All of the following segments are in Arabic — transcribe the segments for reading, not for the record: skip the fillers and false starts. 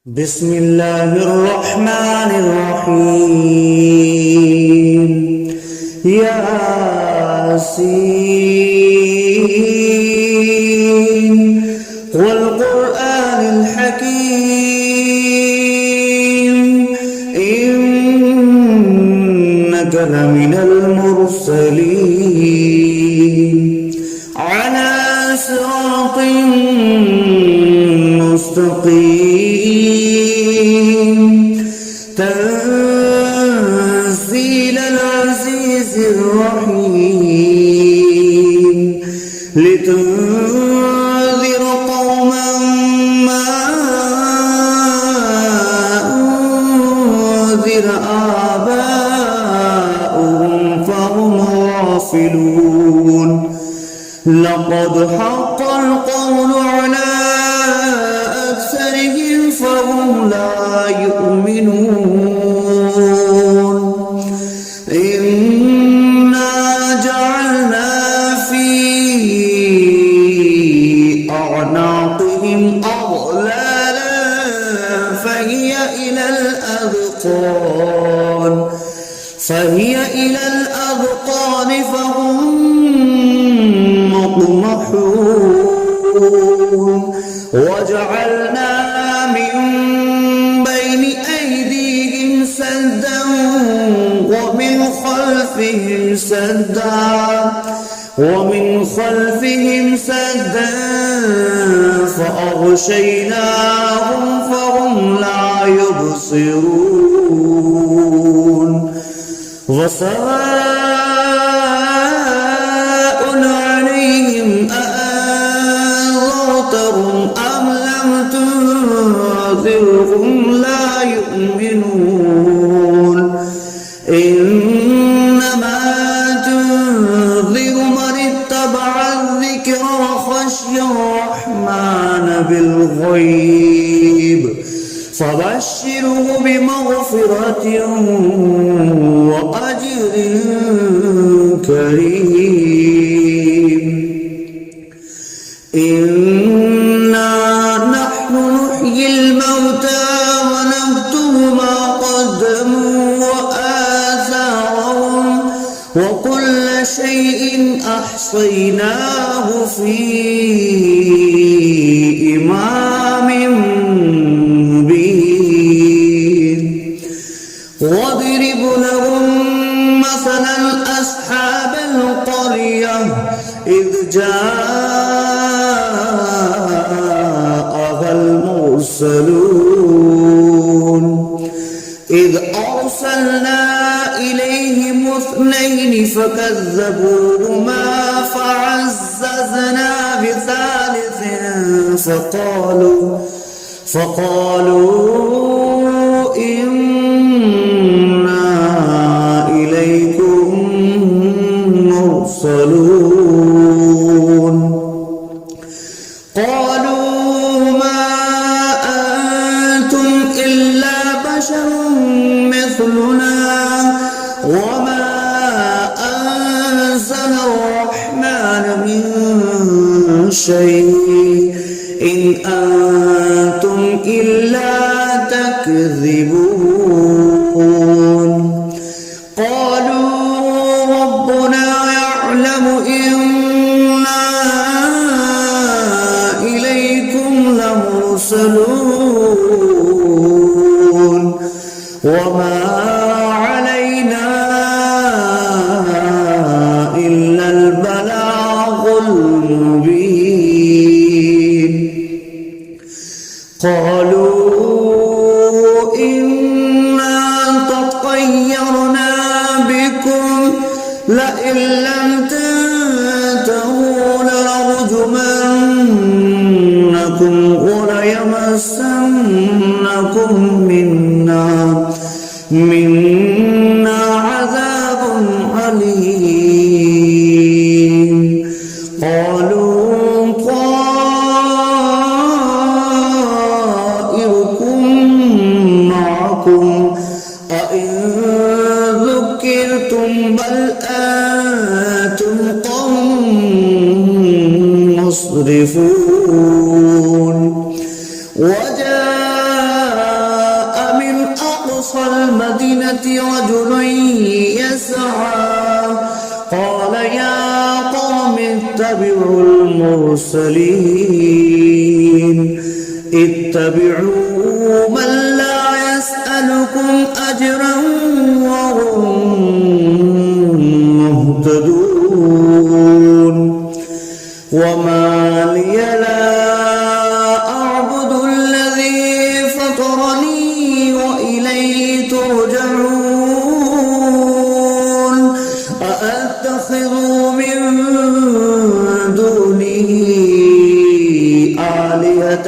بسم الله الرحمن الرحيم. ياسين والقرآن الحكيم إنك لمن المرسلين على صراط مستقيم تنزيل العزيز الرحيم لتنذر قوما ما أنذر آباؤهم فهم غافلون. لقد حق القول على أكثرهم فهم لا يؤمنون. إنا جعلنا في أعناقهم أغلالا فهي إلى الأذقان فهم مقمحون. وجعلنا من بين أيديهم سدا ومن خلفهم سدا فأغشيناهم فهم لا يبصرون. وسواء عليهم أأنذرتهم أم لم تنذرهم لا يؤمنون. إنما تنذر من اتبع الذكر وخشي الرحمن بالغيب فبشره بمغفرة وأجر كريم. إنا نحن نحيي الموتى ونكتب ما قدموا وآثارهم وكل شيء أحصيناه في إمام مبين. واضرب لهم مثلا أصحاب القرية إذ جاءها المرسلون إذ أرسلنا إليهم اثنين فكذبوهما فعززنا بثالث فقالوا إنا إليكم مرسلون. قالوا ما أنتم إلا بشر مثلنا وما أنزل الرحمن من شيء إن أنتم إلا تكذبون. قالوا ربنا يعلم إنا إليكم لمرسلون وما علينا إلا البلاغ المبين. قالوا إنا تطيرنا بكم لئن لم تنتهوا لنرجمنكم وليمسنكم منا عذاب أليم. قالوا طائركم معكم أئن ذكرتم بل أنتم قوم مسرفون. وجاء أقصى المدينة رجل يسعى قال يا قوم اتبعوا المرسلين اتبعوا من لا يسألكم أجرا وهم مهتدون وما لي لا أعبد الذي فطرني وإليه ترجعون أأتخذ من دونه آلهة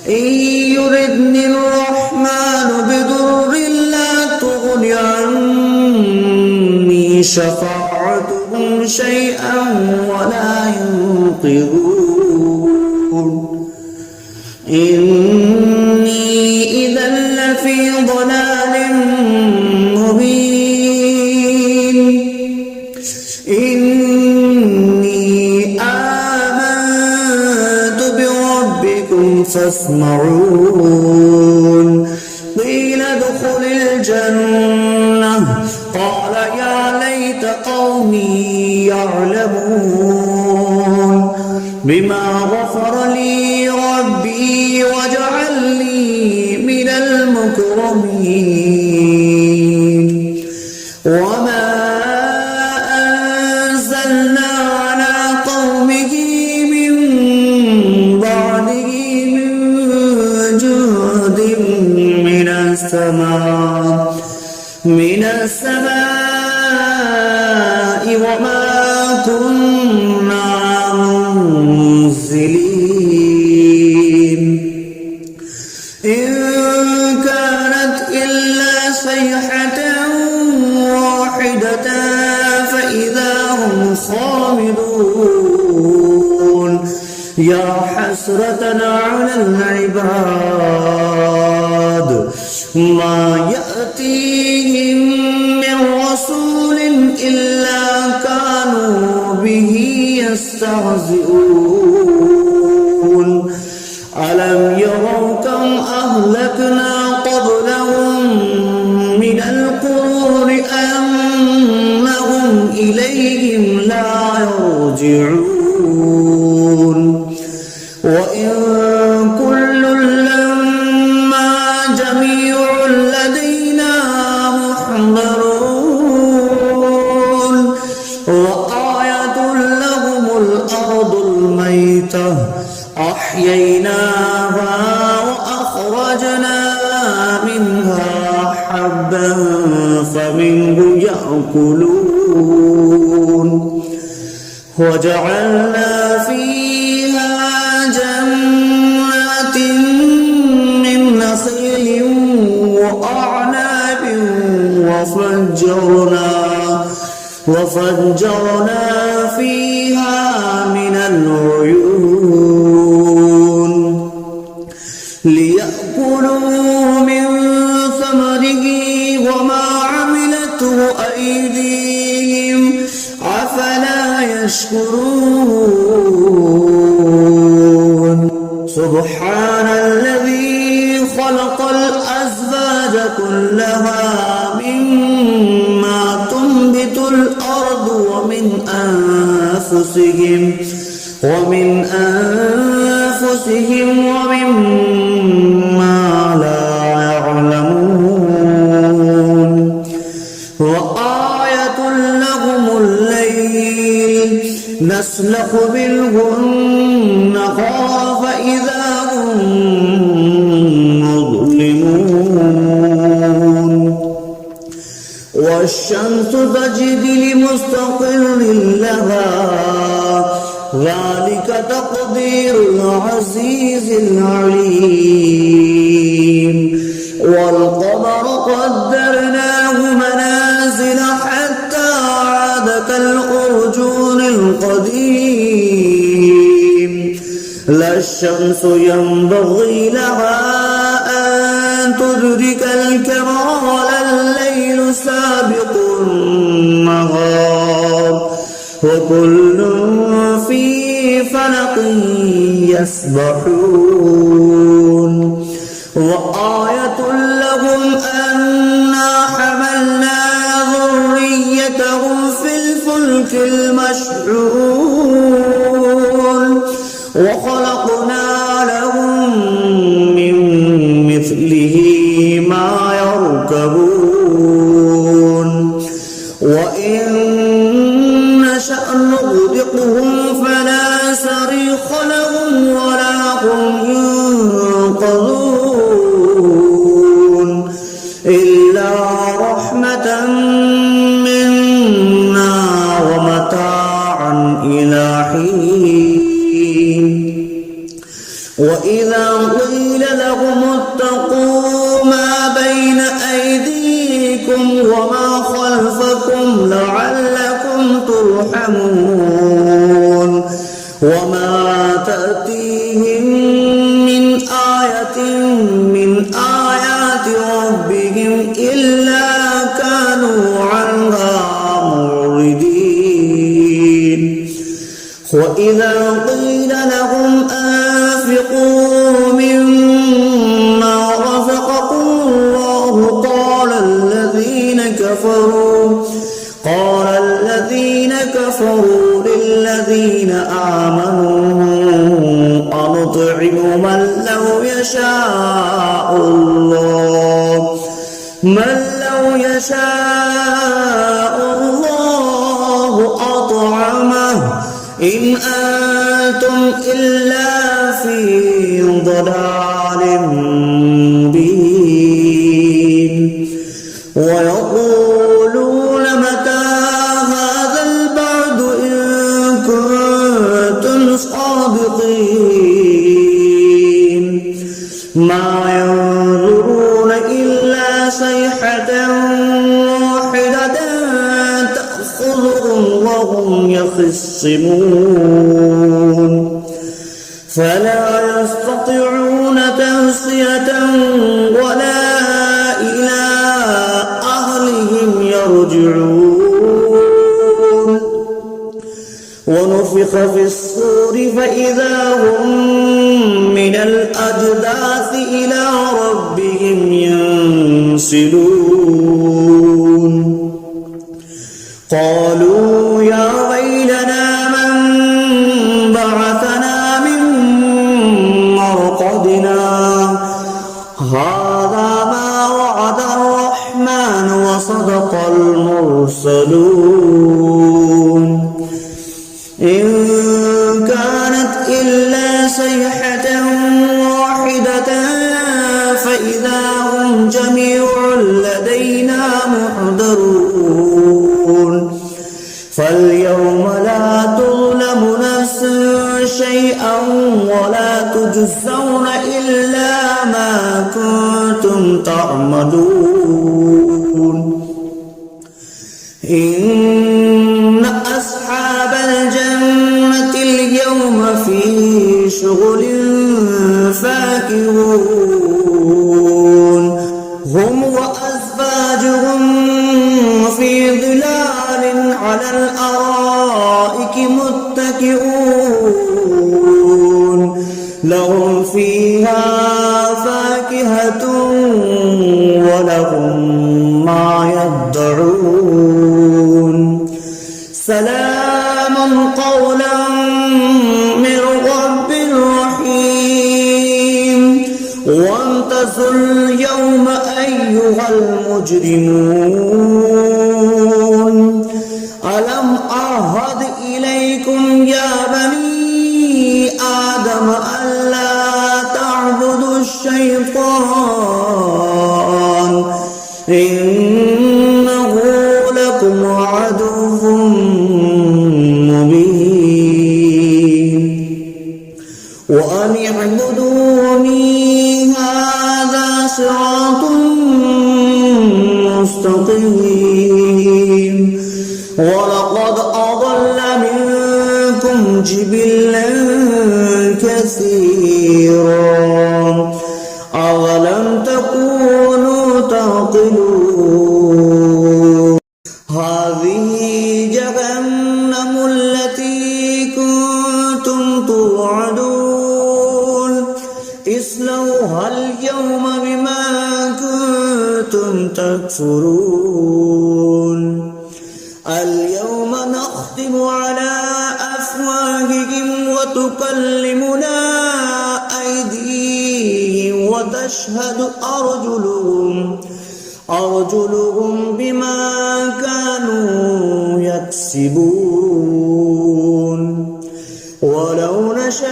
إن يردني الرحمن بضر لا تغن عني شفاعتهم شيئا ولا ينقذون إني إذا لفي ضلال مبين إني آمنت بربكم فاسمعون قيل ادخل الجنة قال يا ليت قومي يعلمون بما غفر لي ربي وجعلني من المكرمين وما أنزلنا على قومه من بعده من جند من السماء وما كنا منزلين إن كانت إلا صيحة واحدة فإذا هم خامدون يا حسرة على العباد ما يأتيهم من رسول إلا كانوا به يستهزئون ألم يروا كم أهلكنا قبلهم من القرون أنهم إليهم لا يرجعون وإن كل لما جميع لدينا محضرون وآية لهم الأرض الميتة أحييناها وأخرجنا منها حبا فمنه يأكلون وجعلنا فيها جنات من نخيل وأعناب وفجرنا فيها من العيون ليأكلوا من ثمره وما عملته أيديهم أفلا يشكرون سبحان الذي خلق الأزواج كلها مما تنبت الأرض ومن أنفسهم ومما لا يعلمون وآية لهم الليل نسلخ منه النهار فإذا هم مظلمون والشمس تجري لمستقر لها ذلك تقدير العزيز العليم والقمر قدرناه منازل حتى عاد كالأرجون القديم لا الشمس ينبغي لها أن تدرك الكمال الليل سابق النهار وكل في فلق يسبحون وآية لهم أنا حملنا ذريتهم في الفلك المشحون وخلقنا لهم من مثله ما يركبون وإن نشأ نغرقهم فلا صريخ لهم ولا هم ينقذون إلا رحمة منا ومتاعا إلى حين وإذا قيل لهم اتقوا ما بين أيديكم وما خلفكم لعلكم ترحمون وما تأتيهم من آية من آيات ربهم إلا كانوا عنها معرضين وإذا قيل لهم أنفقوا مما رزقكم الله قال الذين كفروا للذين آمنوا أنطعم من لو يشاء الله أطعمه إن أنتم إلا في ضلال مبين ويقولون متى هذا البعد إن كنتم صادقين ما ينظرون إلا صيحة واحدة تأخذهم وهم يخصمون فلا يستطيعون توصية ولا إلى أهلهم يرجعون ونفخ في الصور فإذا هم من الأجداث إلى ربهم ينسلون قالوا يا ويلنا من بعثنا من مرقدنا هذا ما وعد الرحمن وصدق المرسلون إن كانت إلا صيحة واحدة فإذا هم جميع لدينا محضرون فاليوم لا تظلم نفس شيئا ولا تجزون إلا ما كنتم تعملون إن أصحاب الجنة اليوم في شغل فاكهون هم وأزواجهم في ظلال على الأرائك متكئون لهم فيها فاكهة ولهم ما يدعون سلام قولا من رب رحيم وانتظروا اليوم أيها المجرمون ألم أعهد إليكم يا بني آدم ألا تعبدوا الشيطان إنه لكم عدو مبين وأن اعبدوني هذا صراط مستقيم ولقد أضل منكم جبلا كثيرا أولم تكونوا تعقلون هذه جهنم التي كنتم توعدون اصلوها اليوم بما كنتم تكفرون اليوم نختم على أفواههم وتكلمنا أيديهم وتشهد أرجلهم بما كانوا يكسبون ولو نشاء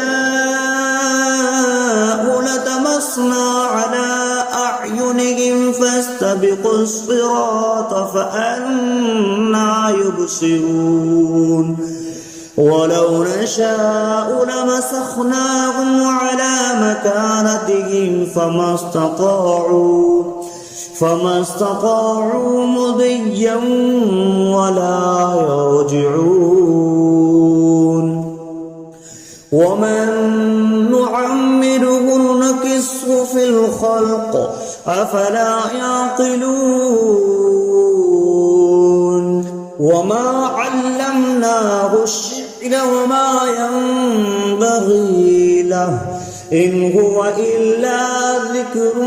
لطمسنا على أعينهم فاستبقوا الصراط فأنى يبصرون ولو نشاء لمسخناهم على مكانتهم فما استطاعوا مضيا ولا يرجعون ومن نعمره نكسه في الخلق أفلا يعقلون وما علمناه الشعر وما ينبغي له إن هو إلا ذكر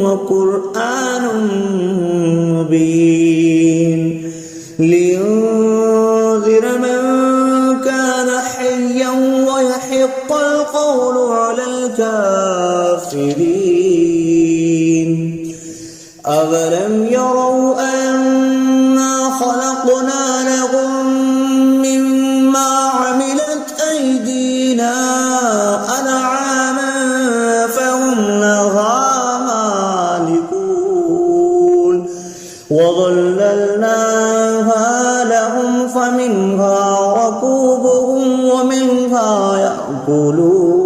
وقرآن مبين لينذر من كان حيا ويحق القول على الكافرين أولم يروا أنا خلقنا لهم مما عملت أيدينا أنعاما فهم لها مالكون وظللناها لهم فمنها ركوبهم ومنها يأكلون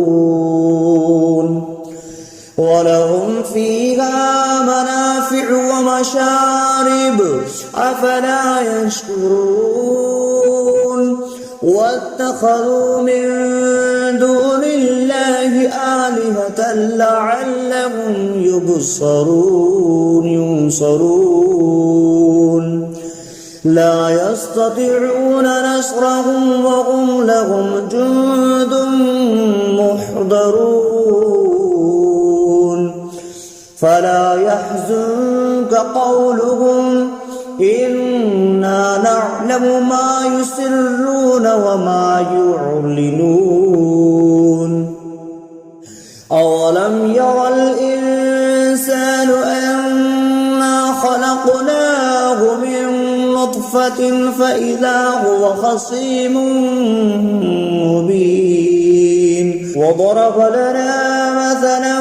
ولهم فيها منافع ومشارب أفلا يشكرون واتخذوا من دون الله آلهة لعلهم ينصرون لا يستطيعون نصرهم وهم لهم جند محضرون فلا يحزنك قولهم إنا نعلم ما يسرون وما يعلنون أولم ير الإنسان أنا خلقناه من نطفة فإذا هو خصيم مبين وضرب لنا مثلا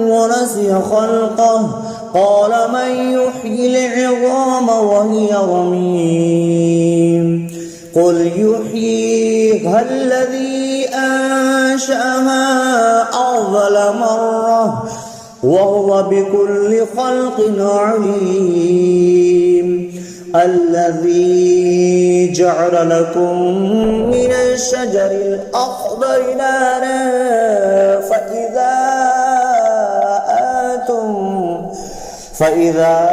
ونسي خلقه قال من يحيي العظام وهي رميم قل يحييها الذي أنشأها أول مرة وهو بكل خلق عليم الذي جعل لكم من الشجر الأخضر نارا فإذا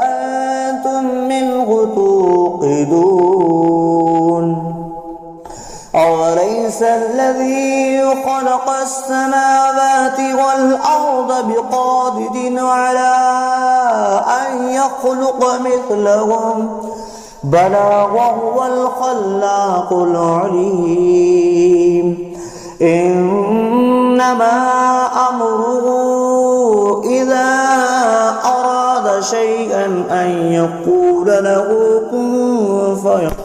أنتم منه توقدون أوليس الذي خلق السماوات والأرض بقادر على أن يخلق مثلهم بلى وهو الخلاق العليم إنما أمره إذا أراد شيئا أن يقول له كن فيكون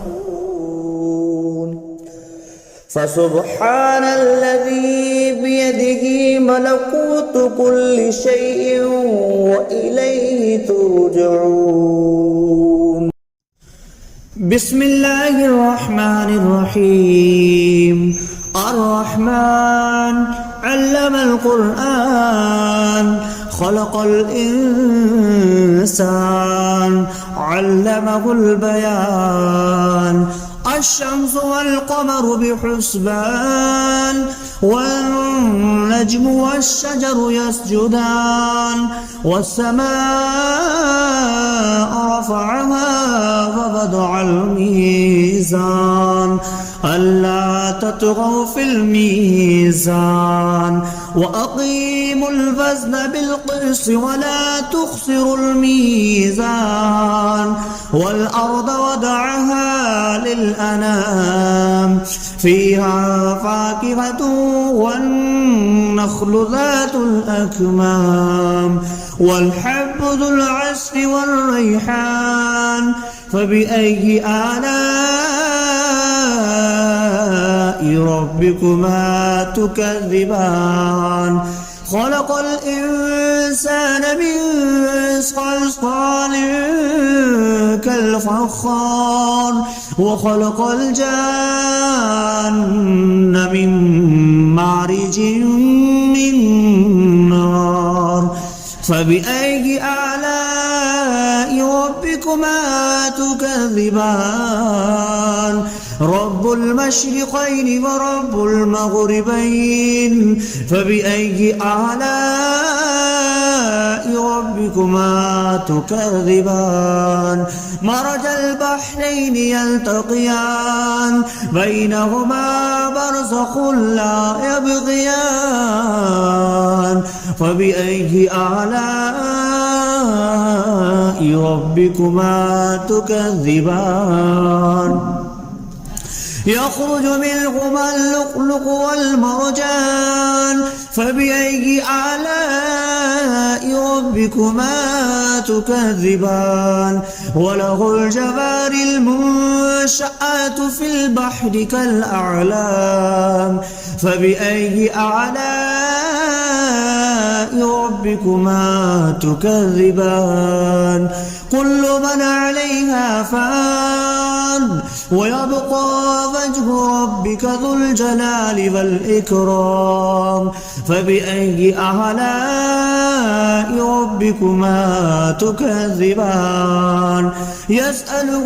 فسبحان الذي بيده ملكوت كل شيء وإليه ترجعون بسم الله الرحمن الرحيم الرحمن علم القرآن خلق الإنسان علمه البيان الشمس والقمر بحسبان والنجم والشجر يسجدان والسماء رفعها ووضع الميزان ألا تطغوا في الميزان وأقيموا الوزن بالقسط ولا تخسروا الميزان والأرض وضعها للأنام فيها فاكهة والنخل ذات الأكمام والحب ذو العصف والريحان فبأي آلاء ربكما تكذبان خلق الإنسان من صلصال كالفخار وخلق الجان من مارج من نار فبأي آلاء ربكما تكذبان رب المشرقين ورب المغربين فبأي آلاء ربكما تكذبان مرج البحرين يلتقيان بينهما برزخ لا يبغيان فبأي آلاء ربكما تكذبان يخرج منهما اللؤلؤ والمرجان فبأي آلاء ربكما تكذبان وله الجوار المنشآت في البحر كالأعلام فبأي آلاء ربكما تكذبان كل من عليها فان ويبقى وجه ربك ذو الجلال والإكرام فبأي آلاء ربكما تكذبان يسأله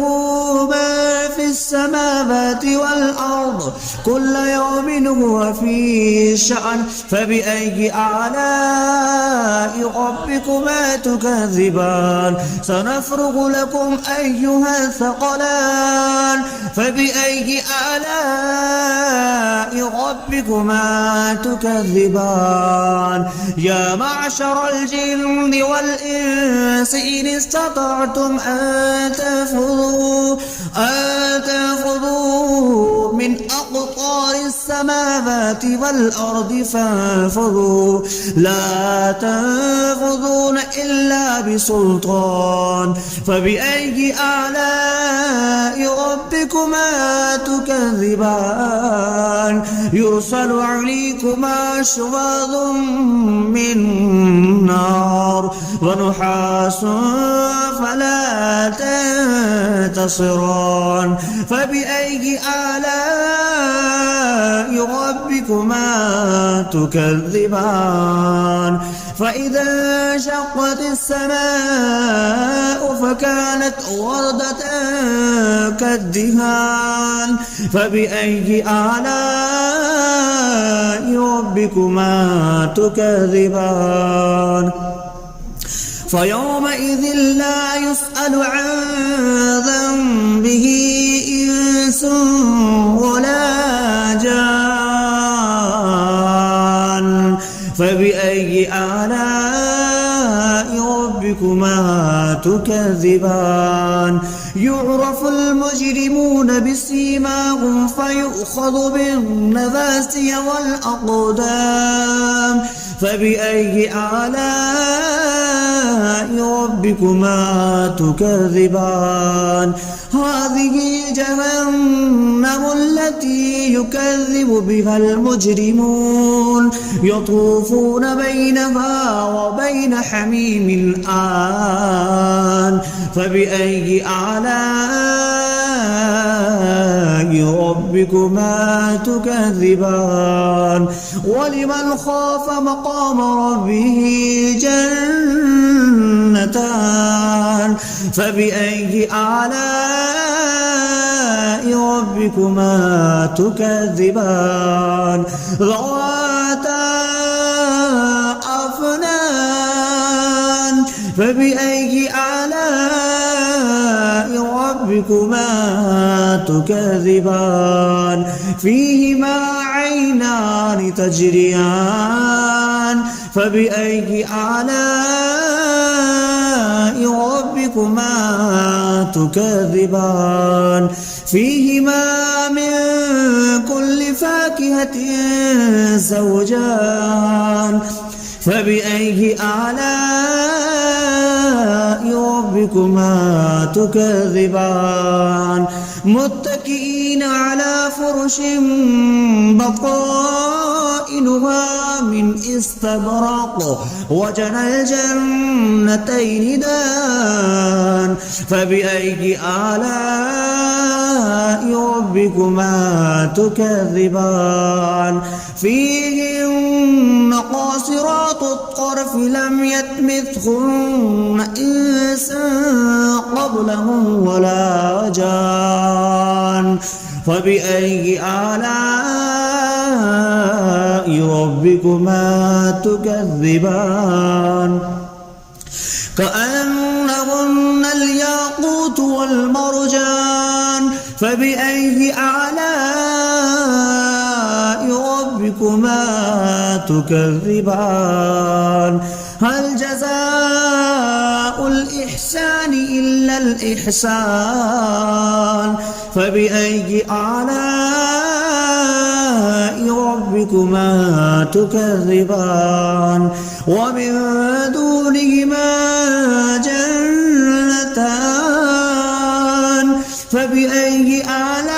ما في السماوات والأرض كل يوم هو في شأن فبأي آلاء ربكما تكذبان سنفرغ لكم أيها الثقلان فبأي آلاء ربكما تكذبان يا معشر الجن والإنس إن استطعتم أن تنفذوا من أقطار السماوات والأرض فانفذوا لا تنفذون إلا بسلطان فبأي آلاء ربكما تكذبان يرسل عليكما شواظ من نار ونحاس فلا تنتصران فبأي آلاء ربكما تكذبان فإذا انشقت السماء فكانت وردة كالدهان فبأي آلاء ربكما تكذبان فيومئذ لا يسأل عن ذنبه إنس ولا جان فبأي آلاء ربكما تكذبان يعرف المجرمون بسيماهم فيؤخذ بالنواسي والأقدام فبأي آلاء ربكما تكذبان هذه جهنم التي يكذب بها المجرمون يطوفون بينها وبين حميم آن فبأي آلاء ربكما تكذبان ولمن خاف مقام ربه جنتان فبأي آلاء ربكما تكذبان ذواتا أفنان فبأي آلاء ربكما ربكما تكذبان فيهما عينان تجريان فبأي آلاء ربكما تكذبان فيهما من كل فاكهة زوجان فبأي آلاء ربكما تكذبان متكئين على فرش بطائنها من استبرق وجنى الجنتين دان فبأي آلاء ربكما تكذبان فيهن قاصرات الطرف لم يطمثهن إنس قبلهم ولا جان فبأي آلاء ربكما تكذبان كأنهن الياقوت والمرجان فبأي آلاء ربكما تكذبان هل جزاء الإحسان إلا الإحسان فبأي آلاء ربكما تكذبان ومن دونهما جنتان فبأي آلاء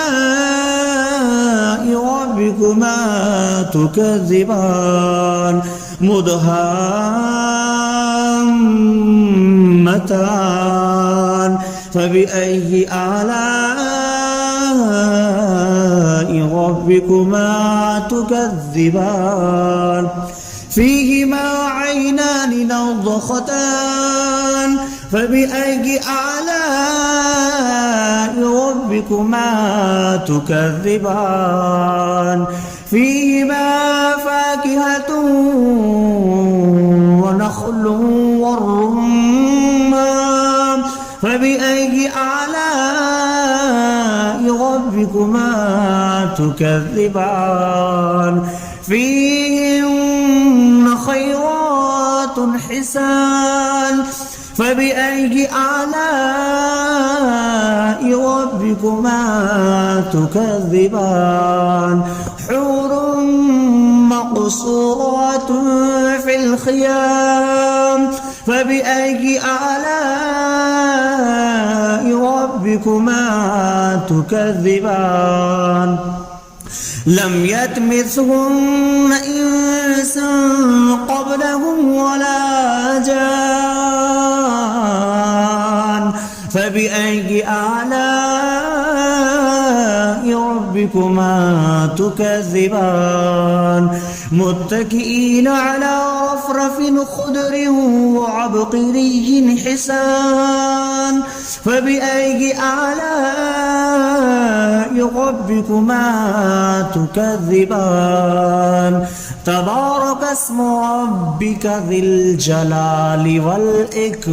ربكما تكذبان مدهامتان فبأي آلاء ربكما تكذبان فيهما عينان نضختان فبأي آلاء ربكما تكذبان فيهما فاكهة ونخل والرمان فبأي آلاء ربكما تكذبان فيهن خيرات حسان فبأي آلاء ربكما تكذبان حور مقصورات في الخيام فبأي آلاء ربكما تكذبان لم يطمثهن إنس قبلهم ولا جان فبأي آلاء ربكما تكذبان متكئين على رفرف خضر وعبقري حسان فبأي آلاء ربكما تكذبان تبارك اسم ربك ذي الجلال والإكرام.